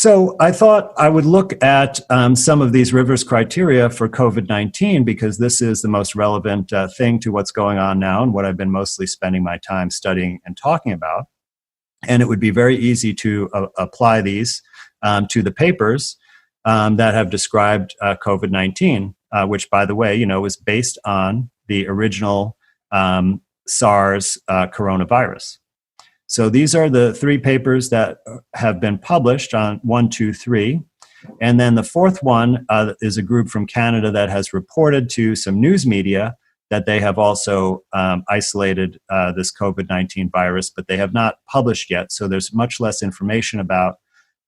So I thought I would look at some of these Rivers criteria for COVID-19 because this is the most relevant thing to what's going on now and what I've been mostly spending my time studying and talking about. And it would be very easy to apply these to the papers that have described COVID-19, which, by the way, is based on the original SARS coronavirus. So these are the three papers that have been published on 1, 2, 3. And then the fourth one is a group from Canada that has reported to some news media that they have also isolated this COVID-19 virus, but they have not published yet. So there's much less information about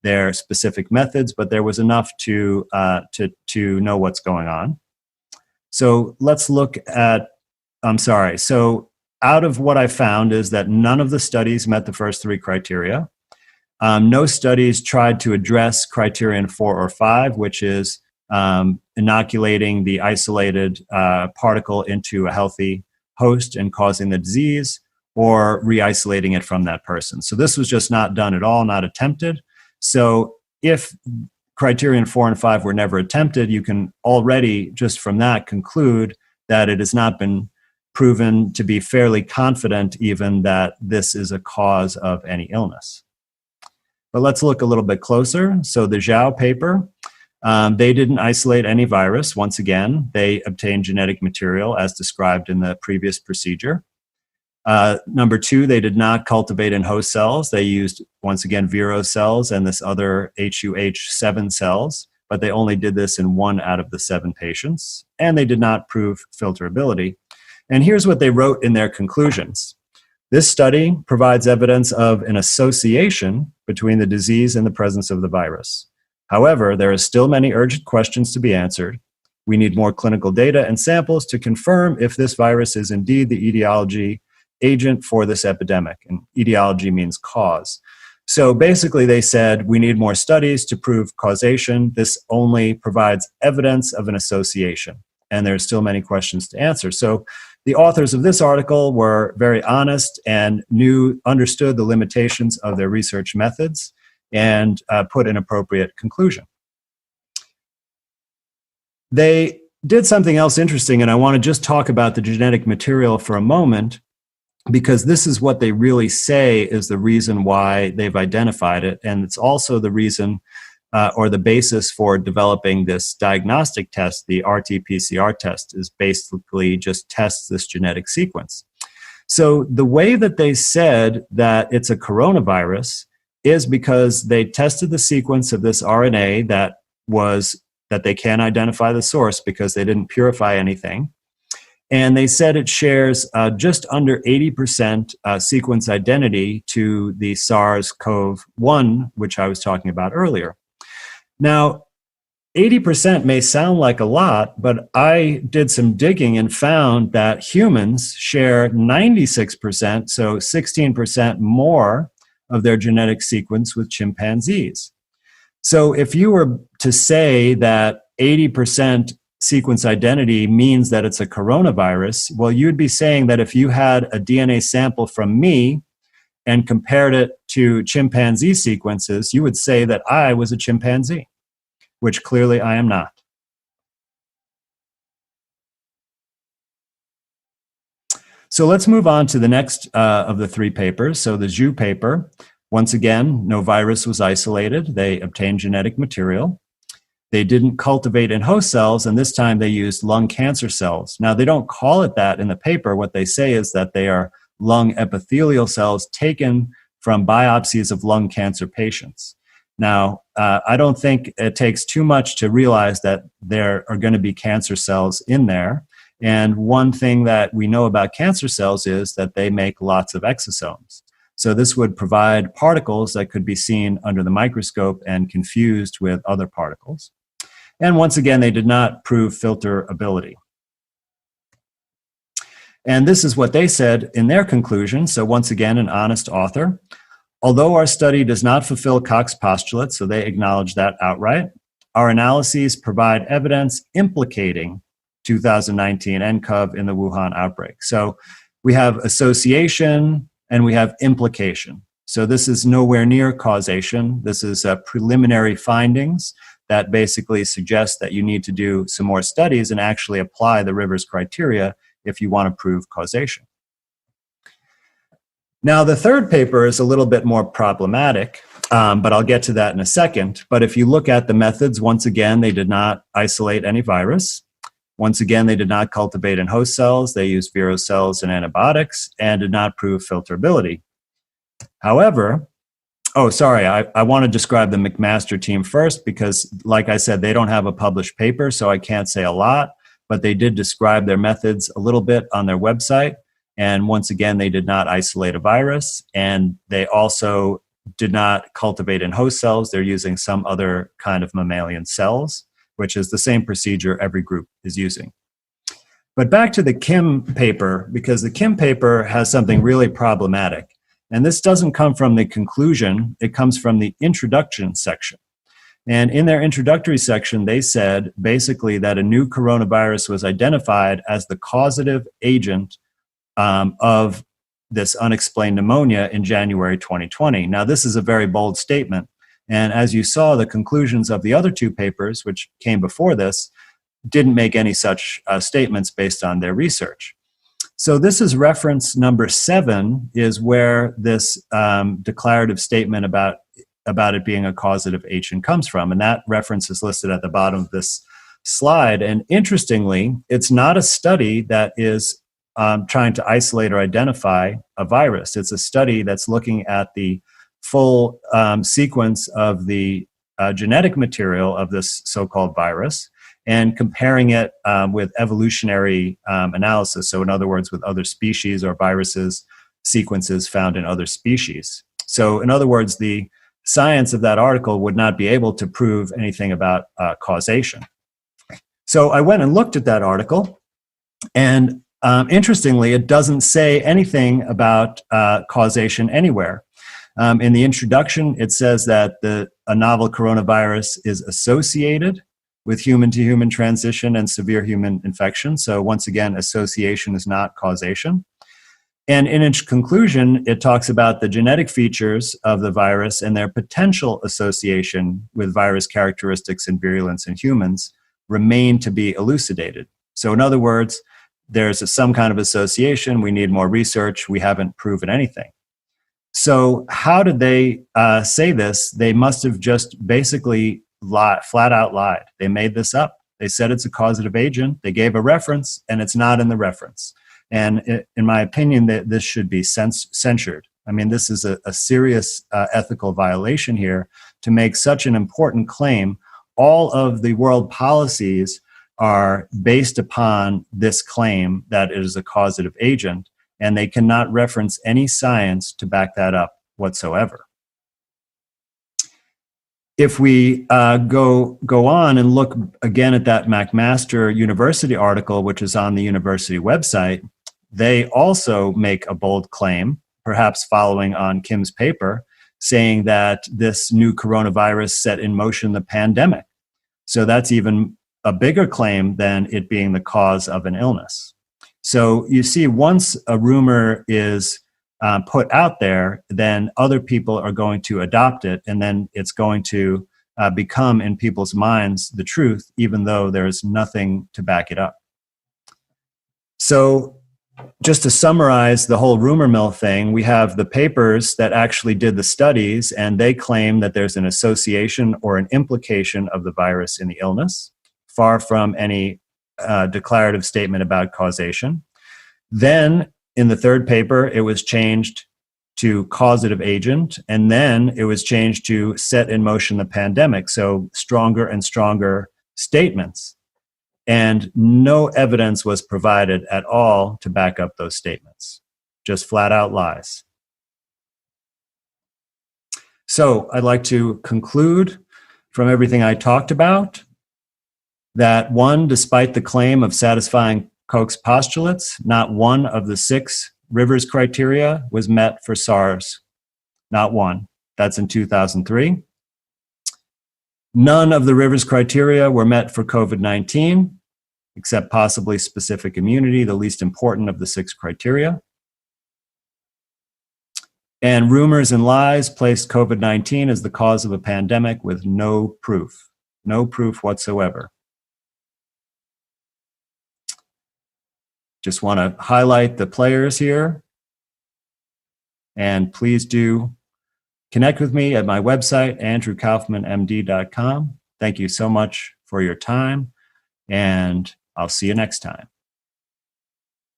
their specific methods, but there was enough to know what's going on. So let's look at, so out of what I found is that none of the studies met the first three criteria. No studies tried to address criterion 4 or 5, which is inoculating the isolated particle into a healthy host and causing the disease, or re-isolating it from that person. So this was just not done at all, not attempted. So if criterion 4 and 5 were never attempted, you can already, just from that, conclude that it has not been proven to be fairly confident even that this is a cause of any illness. But let's look a little bit closer. So the Zhao paper, they didn't isolate any virus. Once again, they obtained genetic material as described in the previous procedure. Number 2, they did not cultivate in host cells. They used, once again, Vero cells and this other HUH7 cells, but they only did this in 1 out of the 7 patients, and they did not prove filterability. And here's what they wrote in their conclusions. This study provides evidence of an association between the disease and the presence of the virus. However, there are still many urgent questions to be answered. We need more clinical data and samples to confirm if this virus is indeed the etiology agent for this epidemic. And etiology means cause. So basically they said, we need more studies to prove causation. This only provides evidence of an association. And there's still many questions to answer. So the authors of this article were very honest and understood the limitations of their research methods and put an appropriate conclusion. They did something else interesting, and I want to just talk about the genetic material for a moment, because this is what they really say is the reason why they've identified it, and it's also the reason or the basis for developing this diagnostic test. The RT-PCR test is basically just tests this genetic sequence. So the way that they said that it's a coronavirus is because they tested the sequence of this RNA that they can't identify the source because they didn't purify anything. And they said it shares just under 80% sequence identity to the SARS-CoV-1, which I was talking about earlier. Now, 80% may sound like a lot, but I did some digging and found that humans share 96%, so 16% more of their genetic sequence with chimpanzees. So if you were to say that 80% sequence identity means that it's a coronavirus, well, you'd be saying that if you had a DNA sample from me and compared it to chimpanzee sequences, you would say that I was a chimpanzee, which clearly I am not. So let's move on to the next of the 3 papers. So the Zhu paper, once again, no virus was isolated. They obtained genetic material. They didn't cultivate in host cells, and this time they used lung cancer cells. Now, they don't call it that in the paper. What they say is that they are lung epithelial cells taken from biopsies of lung cancer patients. Now, I don't think it takes too much to realize that there are going to be cancer cells in there. And one thing that we know about cancer cells is that they make lots of exosomes. So this would provide particles that could be seen under the microscope and confused with other particles. And once again, they did not prove filterability. And this is what they said in their conclusion. So once again, an honest author. Although our study does not fulfill Koch's postulates, so they acknowledge that outright, our analyses provide evidence implicating 2019 nCoV in the Wuhan outbreak. So we have association and we have implication. So this is nowhere near causation. This is preliminary findings that basically suggest that you need to do some more studies and actually apply the Rivers criteria if you want to prove causation. Now, the third paper is a little bit more problematic, but I'll get to that in a second. But if you look at the methods, once again, they did not isolate any virus. Once again, they did not cultivate in host cells. They used vero cells and antibiotics and did not prove filterability. However, I want to describe the McMaster team first because, like I said, they don't have a published paper, so I can't say a lot, but they did describe their methods a little bit on their website. And once again, they did not isolate a virus, and they also did not cultivate in host cells. They're using some other kind of mammalian cells, which is the same procedure every group is using. But back to the Kim paper, because the Kim paper has something really problematic. And this doesn't come from the conclusion, it comes from the introduction section. And in their introductory section, they said basically that a new coronavirus was identified as the causative agent of this unexplained pneumonia in January 2020. Now, this is a very bold statement. And as you saw, the conclusions of the other two papers, which came before this, didn't make any such statements based on their research. So this is reference number 7, is where this declarative statement about it being a causative agent comes from. And that reference is listed at the bottom of this slide. And interestingly, it's not a study that is trying to isolate or identify a virus. It's a study that's looking at the full sequence of the genetic material of this so-called virus and comparing it with evolutionary analysis. So in other words, with other species or viruses, sequences found in other species. So in other words, the science of that article would not be able to prove anything about causation. So I went and looked at that article, and interestingly, it doesn't say anything about causation anywhere. In the introduction, it says that a novel coronavirus is associated with human-to-human transition and severe human infection. So once again, association is not causation. And in its conclusion, it talks about the genetic features of the virus and their potential association with virus characteristics and virulence in humans remain to be elucidated. So in other words, there's some kind of association. We need more research. We haven't proven anything. So how did they say this? They must have just basically flat out lied. They made this up. They said it's a causative agent. They gave a reference, and it's not in the reference. And in my opinion, this should be censured. I mean, this is a serious ethical violation here to make such an important claim. All of the world policies are based upon this claim that it is a causative agent, and they cannot reference any science to back that up whatsoever. If we go on and look again at that McMaster University article, which is on the university website, they also make a bold claim, perhaps following on Kim's paper, saying that this new coronavirus set in motion the pandemic. So that's even a bigger claim than it being the cause of an illness. So you see, once a rumor is put out there, then other people are going to adopt it, and then it's going to become in people's minds the truth, even though there's nothing to back it up. So just to summarize the whole rumor mill thing, we have the papers that actually did the studies, and they claim that there's an association or an implication of the virus in the illness, far from any declarative statement about causation. Then in the third paper, it was changed to causative agent, and then it was changed to set in motion the pandemic. So stronger and stronger statements. And no evidence was provided at all to back up those statements. Just flat out lies. So I'd like to conclude from everything I talked about that one, despite the claim of satisfying Koch's postulates, not one of the 6 Rivers criteria was met for SARS. Not one. That's in 2003. None of the Rivers criteria were met for COVID-19, except possibly specific immunity, the least important of the 6 criteria. And rumors and lies placed COVID-19 as the cause of a pandemic with no proof whatsoever. Just want to highlight the players here. And please do connect with me at my website, andrewkaufmanmd.com. Thank you so much for your time, and I'll see you next time.